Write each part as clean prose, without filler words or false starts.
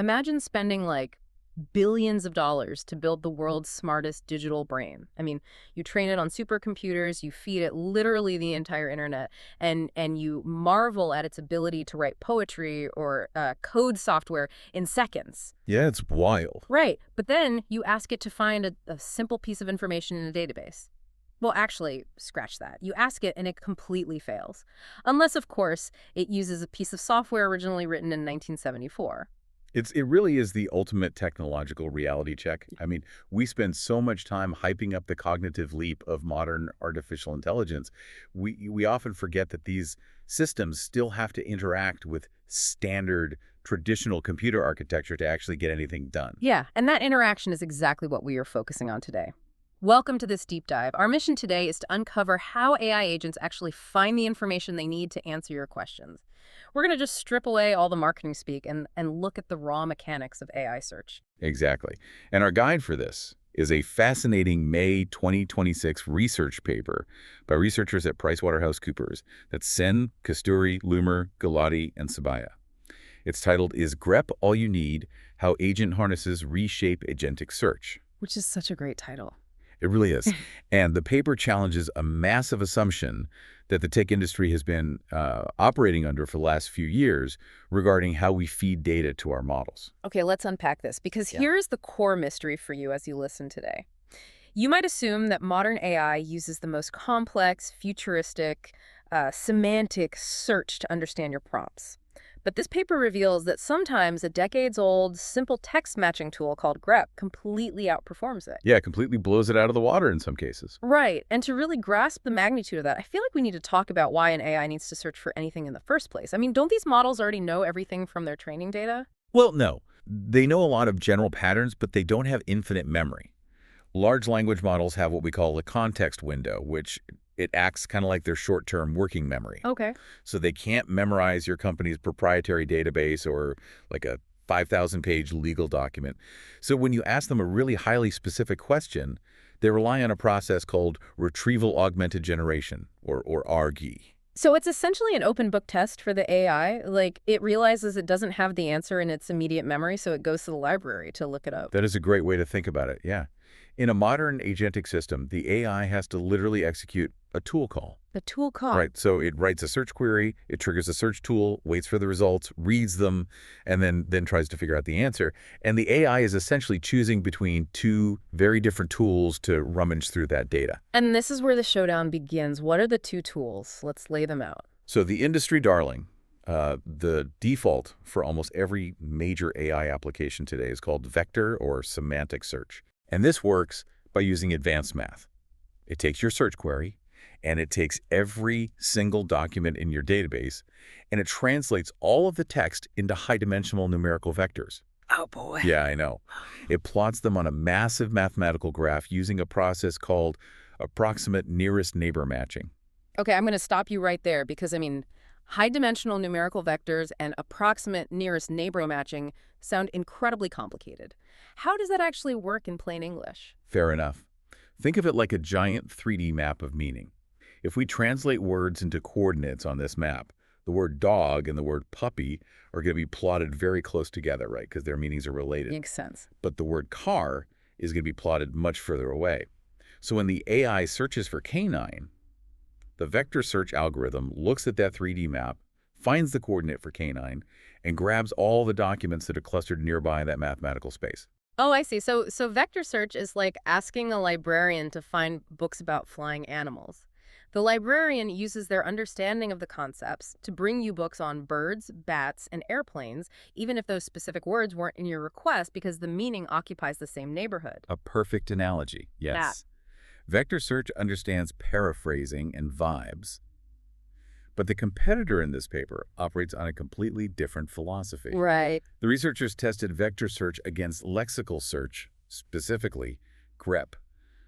Imagine spending like billions of dollars to build the world's smartest digital brain. I mean, you train it on supercomputers, you feed it literally the entire internet, and you marvel at its ability to write poetry or code software in seconds. Yeah, it's wild. Right. But then you ask it to find a simple piece of information in a database. Well, actually, scratch that. You ask it and it completely fails. Unless, of course, it uses a piece of software originally written in 1974. It really is the ultimate technological reality check. I mean, we spend so much time hyping up the cognitive leap of modern artificial intelligence. We often forget that these systems still have to interact with standard traditional computer architecture to actually get anything done. Yeah, and that interaction is exactly what we are focusing on today. Welcome to this deep dive. Our mission today is to uncover how AI agents actually find the information they need to answer your questions. We're going to just strip away all the marketing speak and look at the raw mechanics of AI search. Exactly. And our guide for this is a fascinating May 2026 research paper by researchers at PricewaterhouseCoopers. That's Sen, Kasturi, Loomer, Galati, and Sabaya. It's titled, "Is Grep All You Need? How Agent Harnesses Reshape Agentic Search?" Which is such a great title. It really is. And the paper challenges a massive assumption that the tech industry has been operating under for the last few years regarding how we feed data to our models. Okay, let's unpack this, because here's the core mystery for you as you listen today. You might assume that modern AI uses the most complex, futuristic, semantic search to understand your prompts. But this paper reveals that sometimes a decades-old, simple text matching tool called Grep completely outperforms it. Yeah, it completely blows it out of the water in some cases. Right, and to really grasp the magnitude of that, I feel like we need to talk about why an AI needs to search for anything in the first place. I mean, don't these models already know everything from their training data? Well, no. They know a lot of general patterns, but they don't have infinite memory. Large language models have what we call a context window, which it acts kind of like their short-term working memory. Okay. So they can't memorize your company's proprietary database or like a 5,000-page legal document. So when you ask them a really highly specific question, they rely on a process called Retrieval-Augmented Generation, or RG. So it's essentially an open book test for the AI. Like, it realizes it doesn't have the answer in its immediate memory, so it goes to the library to look it up. That is a great way to think about it, yeah. In a modern agentic system, the AI has to literally execute a tool call. The tool call. Right, so it writes a search query, it triggers a search tool, waits for the results, reads them, and then tries to figure out the answer. And the AI is essentially choosing between two very different tools to rummage through that data. And this is where the showdown begins. What are the two tools? Let's lay them out. So the industry darling, the default for almost every major AI application today is called vector or semantic search. And this works by using advanced math. It takes your search query, and it takes every single document in your database, and it translates all of the text into high-dimensional numerical vectors. Oh, boy. Yeah, I know. It plots them on a massive mathematical graph using a process called approximate nearest neighbor matching. Okay, I'm going to stop you right there because, I mean, high-dimensional numerical vectors and approximate nearest neighbor matching sound incredibly complicated. How does that actually work in plain English? Fair enough. Think of it like a giant 3D map of meaning. If we translate words into coordinates on this map, the word dog and the word puppy are going to be plotted very close together, right? Because their meanings are related. Makes sense. But the word car is going to be plotted much further away. So when the AI searches for canine, the vector search algorithm looks at that 3D map, finds the coordinate for canine, and grabs all the documents that are clustered nearby in that mathematical space. Oh, I see. So vector search is like asking a librarian to find books about flying animals. The librarian uses their understanding of the concepts to bring you books on birds, bats, and airplanes, even if those specific words weren't in your request because the meaning occupies the same neighborhood. A perfect analogy, yes. Vector search understands paraphrasing and vibes. But the competitor in this paper operates on a completely different philosophy. Right. The researchers tested vector search against lexical search, specifically Grep,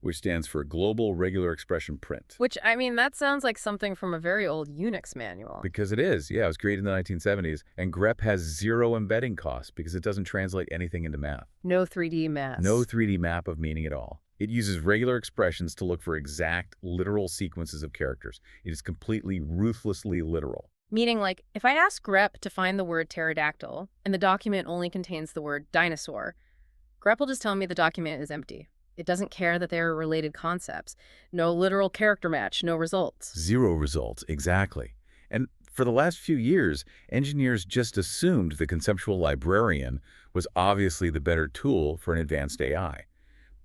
which stands for Global Regular Expression Print. Which, I mean, that sounds like something from a very old Unix manual. Because it is. Yeah, it was created in the 1970s. And Grep has zero embedding costs because it doesn't translate anything into math. No 3D math. No 3D map of meaning at all. It uses regular expressions to look for exact, literal sequences of characters. It is completely, ruthlessly literal. Meaning, like, if I ask Grep to find the word pterodactyl and the document only contains the word dinosaur, Grep will just tell me the document is empty. It doesn't care that they are related concepts. No literal character match, no results. Zero results, exactly. And for the last few years, engineers just assumed the conceptual librarian was obviously the better tool for an advanced AI.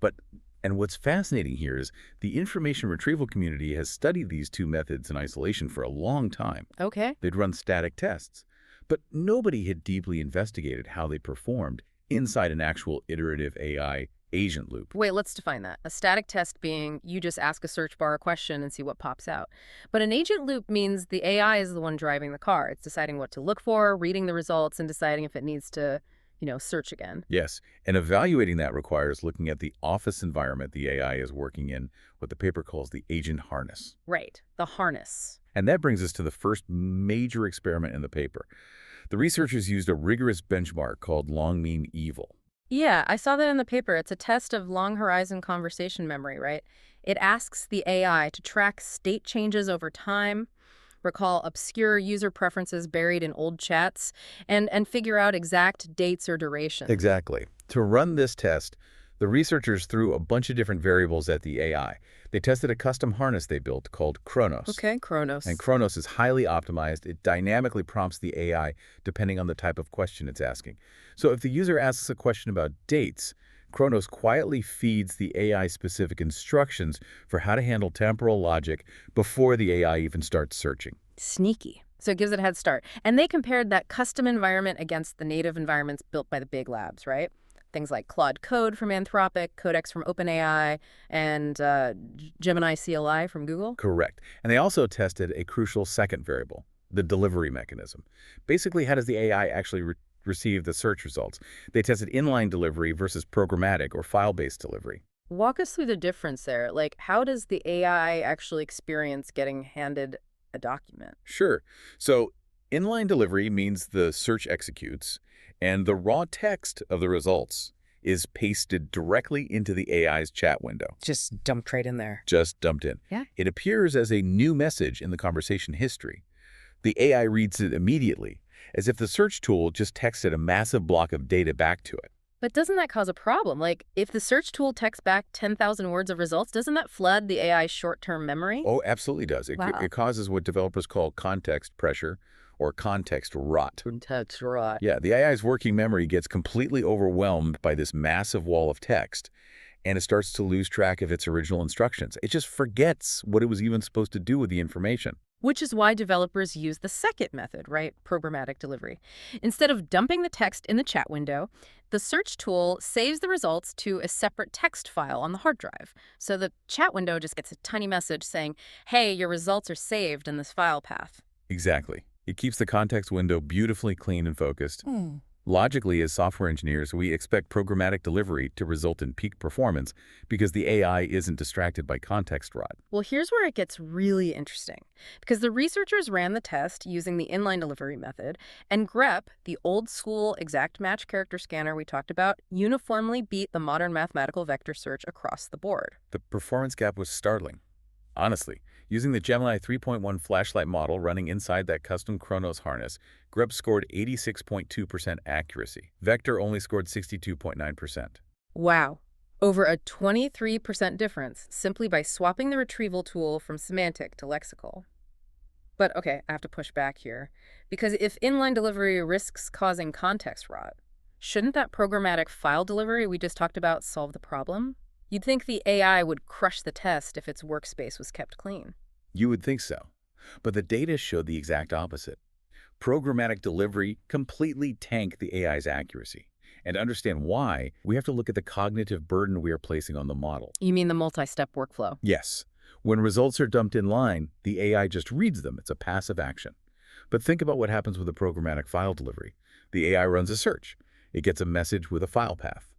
But, and what's fascinating here is the information retrieval community has studied these two methods in isolation for a long time. Okay. They'd run static tests, but nobody had deeply investigated how they performed inside an actual iterative AI agent loop. Wait, let's define that. A static test being you just ask a search bar a question and see what pops out. But an agent loop means the AI is the one driving the car. It's deciding what to look for, reading the results, and deciding if it needs to, search again. Yes, and evaluating that requires looking at the office environment the AI is working in, what the paper calls the agent harness. Right, the harness. And that brings us to the first major experiment in the paper. The researchers used a rigorous benchmark called long mean evil. Yeah, I saw that in the paper. It's a test of long horizon conversation memory, right? It asks the AI to track state changes over time, recall obscure user preferences buried in old chats, and figure out exact dates or durations. Exactly. To run this test, the researchers threw a bunch of different variables at the AI. They tested a custom harness they built called Chronos. Okay, Chronos. And Chronos is highly optimized. It dynamically prompts the AI depending on the type of question it's asking. So if the user asks a question about dates, Chronos quietly feeds the AI specific instructions for how to handle temporal logic before the AI even starts searching. Sneaky. So it gives it a head start. And they compared that custom environment against the native environments built by the big labs, right? Things like Claude Code from Anthropic, Codex from OpenAI, and Gemini CLI from Google. Correct. And they also tested a crucial second variable, the delivery mechanism. Basically, how does the AI actually receive the search results? They tested inline delivery versus programmatic or file-based delivery. Walk us through the difference there. Like, how does the AI actually experience getting handed a document? Sure. So inline delivery means the search executes, and the raw text of the results is pasted directly into the AI's chat window. Just dumped right in there. Just dumped in. Yeah. It appears as a new message in the conversation history. The AI reads it immediately, as if the search tool just texted a massive block of data back to it. But doesn't that cause a problem? Like, if the search tool texts back 10,000 words of results, doesn't that flood the AI's short-term memory? Oh, absolutely does. Wow. It causes what developers call context pressure or context rot. That's right. Yeah, the AI's working memory gets completely overwhelmed by this massive wall of text, and it starts to lose track of its original instructions. It just forgets what it was even supposed to do with the information. Which is why developers use the second method, right? Programmatic delivery. Instead of dumping the text in the chat window, the search tool saves the results to a separate text file on the hard drive. So the chat window just gets a tiny message saying, hey, your results are saved in this file path. Exactly. It keeps the context window beautifully clean and focused. Logically, as software engineers, we expect programmatic delivery to result in peak performance because the AI isn't distracted by context rot. Well, here's where it gets really interesting, because the researchers ran the test using the inline delivery method, and Grep, the old-school exact match character scanner we talked about, uniformly beat the modern mathematical vector search across the board. The performance gap was startling. Honestly, using the Gemini 3.1 flashlight model running inside that custom Chronos harness, Grep scored 86.2% accuracy. Vector only scored 62.9%. Wow. Over a 23% difference simply by swapping the retrieval tool from Semantic to Lexical. But okay, I have to push back here. Because if inline delivery risks causing context rot, shouldn't that programmatic file delivery we just talked about solve the problem? You'd think the AI would crush the test if its workspace was kept clean. You would think so. But the data showed the exact opposite. Programmatic delivery completely tanked the AI's accuracy. And to understand why, we have to look at the cognitive burden we are placing on the model. You mean the multi-step workflow? Yes. When results are dumped in line, the AI just reads them. It's a passive action. But think about what happens with a programmatic file delivery. The AI runs a search. It gets a message with a file path.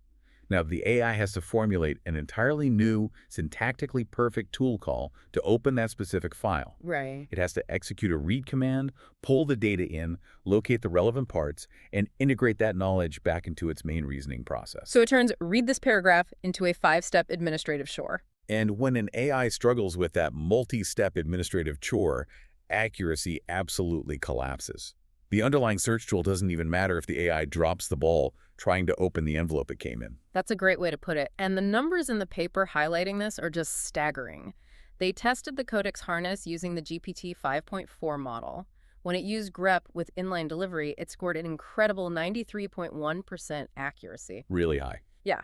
Now, the AI has to formulate an entirely new, syntactically perfect tool call to open that specific file. Right. It has to execute a read command, pull the data in, locate the relevant parts, and integrate that knowledge back into its main reasoning process. So it turns read this paragraph into a 5-step administrative chore. And when an AI struggles with that multi-step administrative chore, accuracy absolutely collapses. The underlying search tool doesn't even matter if the AI drops the ball trying to open the envelope it came in. That's a great way to put it. And the numbers in the paper highlighting this are just staggering. They tested the codex harness using the GPT 5.4 model. When it used Grep with inline delivery, it scored an incredible 93.1% accuracy. Really high. Yeah.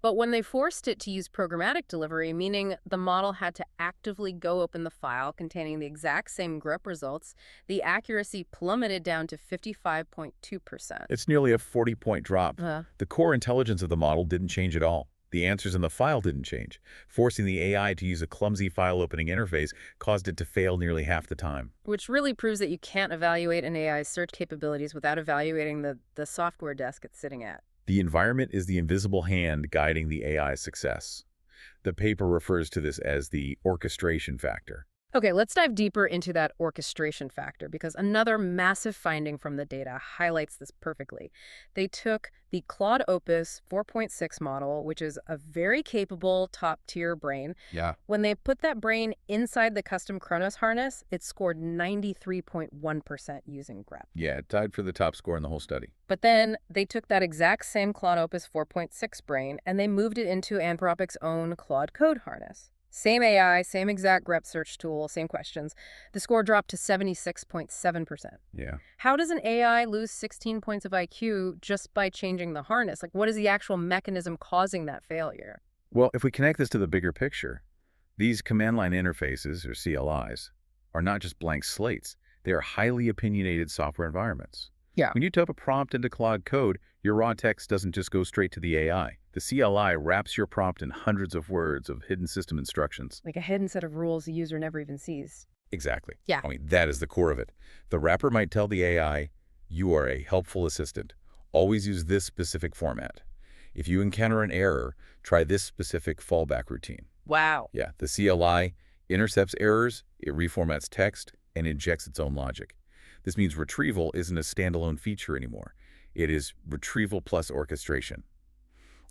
But when they forced it to use programmatic delivery, meaning the model had to actively go open the file containing the exact same Grep results, the accuracy plummeted down to 55.2%. It's nearly a 40-point drop. Uh, The core intelligence of the model didn't change at all. The answers in the file didn't change. Forcing the AI to use a clumsy file opening interface caused it to fail nearly half the time. which really proves that you can't evaluate an AI's search capabilities without evaluating the software desk it's sitting at. The environment is the invisible hand guiding the AI's success. The paper refers to this as the orchestration factor. Okay, let's dive deeper into that orchestration factor because another massive finding from the data highlights this perfectly. They took the Claude Opus 4.6 model, which is a very capable top-tier brain. Yeah. When they put that brain inside the custom Chronos harness, it scored 93.1% using Grep. Yeah, it tied for the top score in the whole study. But then they took that exact same Claude Opus 4.6 brain and they moved it into Anthropic's own Claude Code harness. Same AI, same exact Grep search tool, same questions. The score dropped to 76.7%. Yeah. How does an AI lose 16 points of IQ just by changing the harness? Like, what is the actual mechanism causing that failure? Well, if we connect this to the bigger picture, these command line interfaces, or CLIs, are not just blank slates. They are highly opinionated software environments. Yeah. When you type a prompt into Claude Code, your raw text doesn't just go straight to the AI. The CLI wraps your prompt in hundreds of words of hidden system instructions. Like a hidden set of rules the user never even sees. Exactly. Yeah. I mean, that is the core of it. The wrapper might tell the AI, you are a helpful assistant. Always use this specific format. If you encounter an error, try this specific fallback routine. Wow. Yeah, the CLI intercepts errors, it reformats text, and injects its own logic. This means retrieval isn't a standalone feature anymore. It is retrieval plus orchestration.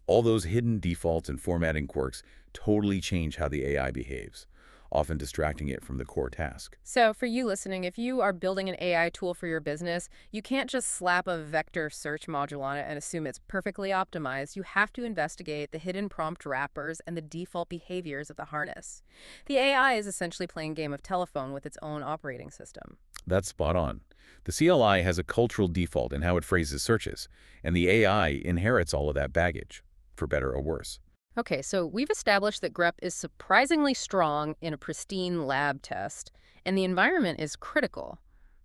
All those hidden defaults and formatting quirks totally change how the AI behaves, often distracting it from the core task. So for you listening, if you are building an AI tool for your business, you can't just slap a vector search module on it and assume it's perfectly optimized. You have to investigate the hidden prompt wrappers and the default behaviors of the harness. The AI is essentially playing a game of telephone with its own operating system. That's spot on. The CLI has a cultural default in how it phrases searches, and the AI inherits all of that baggage, for better or worse. Okay, so we've established that Grep is surprisingly strong in a pristine lab test, and the environment is critical.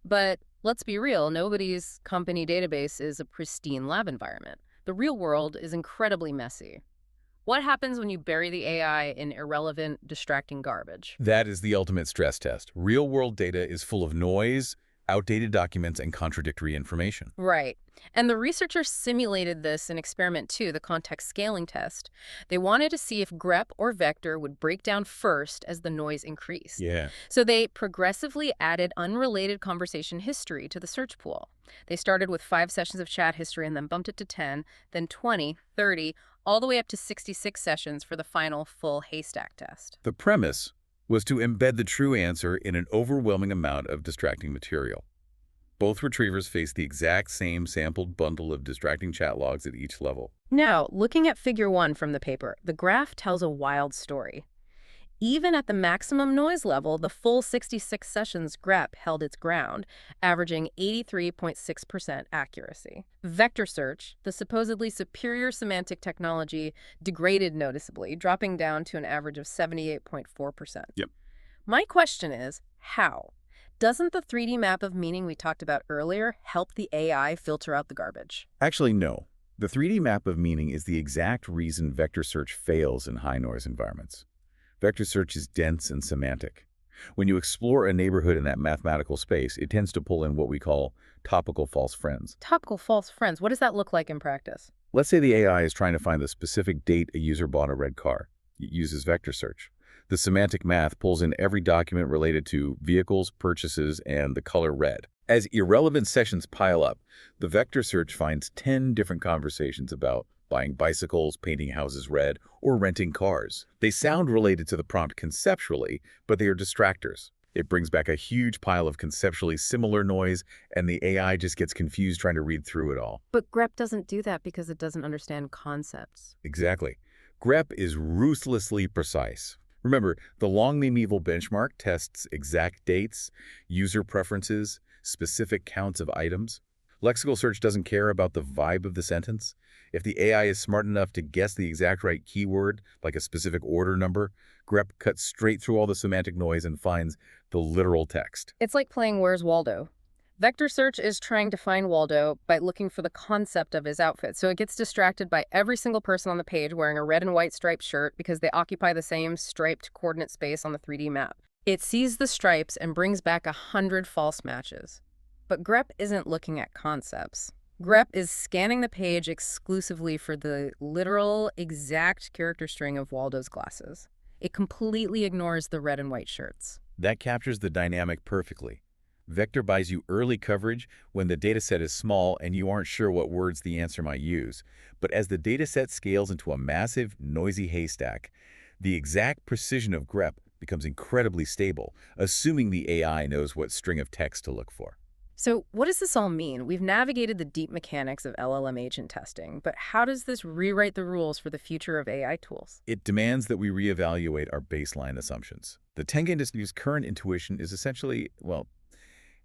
But let's be real, nobody's company database is a pristine lab environment. The real world is incredibly messy. What happens when you bury the AI in irrelevant, distracting garbage? That is the ultimate stress test. Real-world data is full of noise, outdated documents, and contradictory information. Right. And the researchers simulated this in experiment 2, the context scaling test. They wanted to see if Grep or vector would break down first as the noise increased. Yeah. So they progressively added unrelated conversation history to the search pool. They started with 5 sessions of chat history and then bumped it to 10, then 20, 30, all the way up to 66 sessions for the final full haystack test. The premise was to embed the true answer in an overwhelming amount of distracting material. Both retrievers faced the exact same sampled bundle of distracting chat logs at each level. Now, looking at figure 1 from the paper, the graph tells a wild story. Even at the maximum noise level, the full 66 sessions Grep held its ground, averaging 83.6% accuracy. Vector search, the supposedly superior semantic technology, degraded noticeably, dropping down to an average of 78.4%. Yep. My question is, how? Doesn't the 3D map of meaning we talked about earlier help the AI filter out the garbage? Actually, no. The 3D map of meaning is the exact reason vector search fails in high-noise environments. Vector search is dense and semantic. When you explore a neighborhood in that mathematical space, it tends to pull in what we call topical false friends. Topical false friends, what does that look like in practice? Let's say the AI is trying to find the specific date a user bought a red car. It uses vector search. The semantic math pulls in every document related to vehicles, purchases, and the color red. As irrelevant sessions pile up, the vector search finds 10 different conversations about buying bicycles, painting houses red, or renting cars. They sound related to the prompt conceptually, but they are distractors. It brings back a huge pile of conceptually similar noise, and the AI just gets confused trying to read through it all. But Grep doesn't do that because it doesn't understand concepts. Exactly. Grep is ruthlessly precise. Remember, the long meme evil benchmark tests exact dates, user preferences, specific counts of items. Lexical search doesn't care about the vibe of the sentence. If the AI is smart enough to guess the exact right keyword, like a specific order number, Grep cuts straight through all the semantic noise and finds the literal text. It's like playing Where's Waldo? Vector search is trying to find Waldo by looking for the concept of his outfit, so it gets distracted by every single person on the page wearing a red and white striped shirt because they occupy the same striped coordinate space on the 3D map. It sees the stripes and brings back 100 false matches. But Grep isn't looking at concepts. Grep is scanning the page exclusively for the literal, exact character string of Waldo's glasses. It completely ignores the red and white shirts. That captures the dynamic perfectly. Vector buys you early coverage when the dataset is small and you aren't sure what words the answer might use. But as the dataset scales into a massive, noisy haystack, the exact precision of Grep becomes incredibly stable, assuming the AI knows what string of text to look for. So what does this all mean? We've navigated the deep mechanics of LLM agent testing, but how does this rewrite the rules for the future of AI tools? It demands that we reevaluate our baseline assumptions. The Teng industry's current intuition is essentially, well,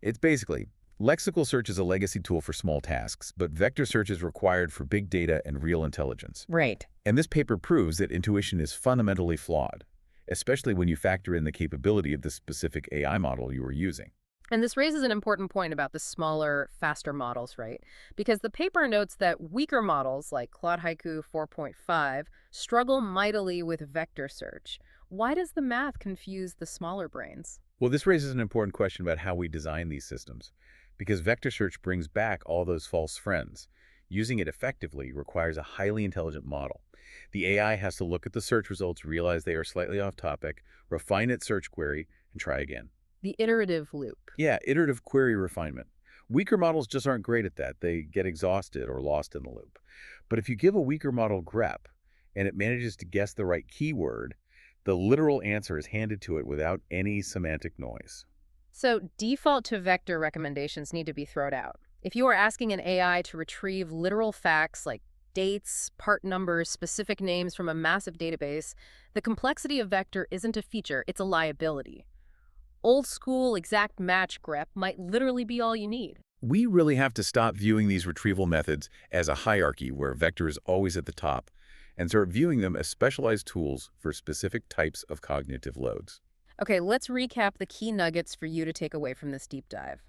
it's basically, lexical search is a legacy tool for small tasks, but vector search is required for big data and real intelligence. Right. And this paper proves that intuition is fundamentally flawed, especially when you factor in the capability of the specific AI model you are using. And this raises an important point about the smaller, faster models, right? Because the paper notes that weaker models like Claude Haiku 4.5 struggle mightily with vector search. Why does the math confuse the smaller brains? Well, this raises an important question about how we design these systems, because vector search brings back all those false friends. Using it effectively requires a highly intelligent model. The AI has to look at the search results, realize they are slightly off topic, refine its search query, and try again. The iterative loop. Yeah, iterative query refinement. Weaker models just aren't great at that. They get exhausted or lost in the loop. But if you give a weaker model grep and it manages to guess the right keyword, the literal answer is handed to it without any semantic noise. So default to vector recommendations need to be thrown out. If you are asking an AI to retrieve literal facts like dates, part numbers, specific names from a massive database, the complexity of vector isn't a feature, it's a liability. Old school exact match grep might literally be all you need. We really have to stop viewing these retrieval methods as a hierarchy where vector is always at the top and start viewing them as specialized tools for specific types of cognitive loads. Okay, let's recap the key nuggets for you to take away from this deep dive.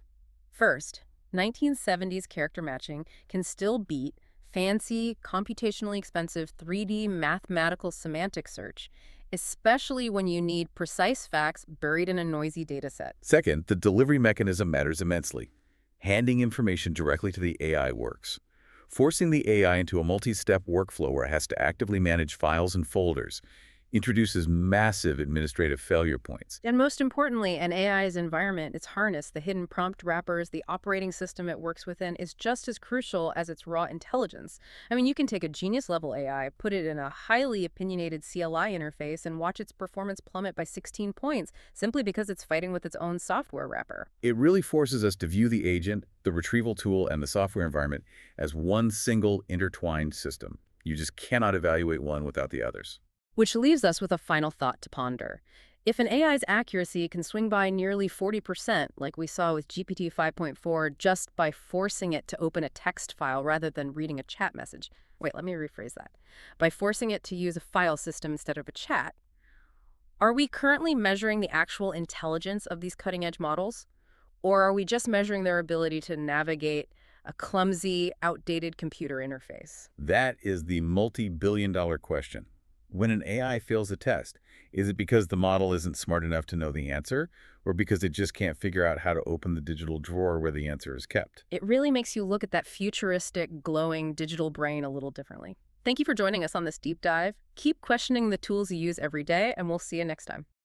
First, 1970s character matching can still beat fancy, computationally expensive 3D mathematical semantic search, especially when you need precise facts buried in a noisy dataset. Second, the delivery mechanism matters immensely. Handing information directly to the AI works. Forcing the AI into a multi-step workflow where it has to actively manage files and folders introduces massive administrative failure points. And most importantly, an AI's environment, its harness, the hidden prompt wrappers, the operating system it works within is just as crucial as its raw intelligence. I mean, you can take a genius-level AI, put it in a highly opinionated CLI interface, and watch its performance plummet by 16 points simply because it's fighting with its own software wrapper. It really forces us to view the agent, the retrieval tool, and the software environment as one single intertwined system. You just cannot evaluate one without the others. Which leaves us with a final thought to ponder. If an AI's accuracy can swing by nearly 40%, like we saw with GPT 5.4, just by forcing it to open a text file rather than reading a chat message. Wait, let me rephrase that. By forcing it to use a file system instead of a chat, are we currently measuring the actual intelligence of these cutting-edge models? Or are we just measuring their ability to navigate a clumsy, outdated computer interface? That is the multi-billion-dollar question. When an AI fails a test, is it because the model isn't smart enough to know the answer, or because it just can't figure out how to open the digital drawer where the answer is kept? It really makes you look at that futuristic, glowing digital brain a little differently. Thank you for joining us on this deep dive. Keep questioning the tools you use every day, and we'll see you next time.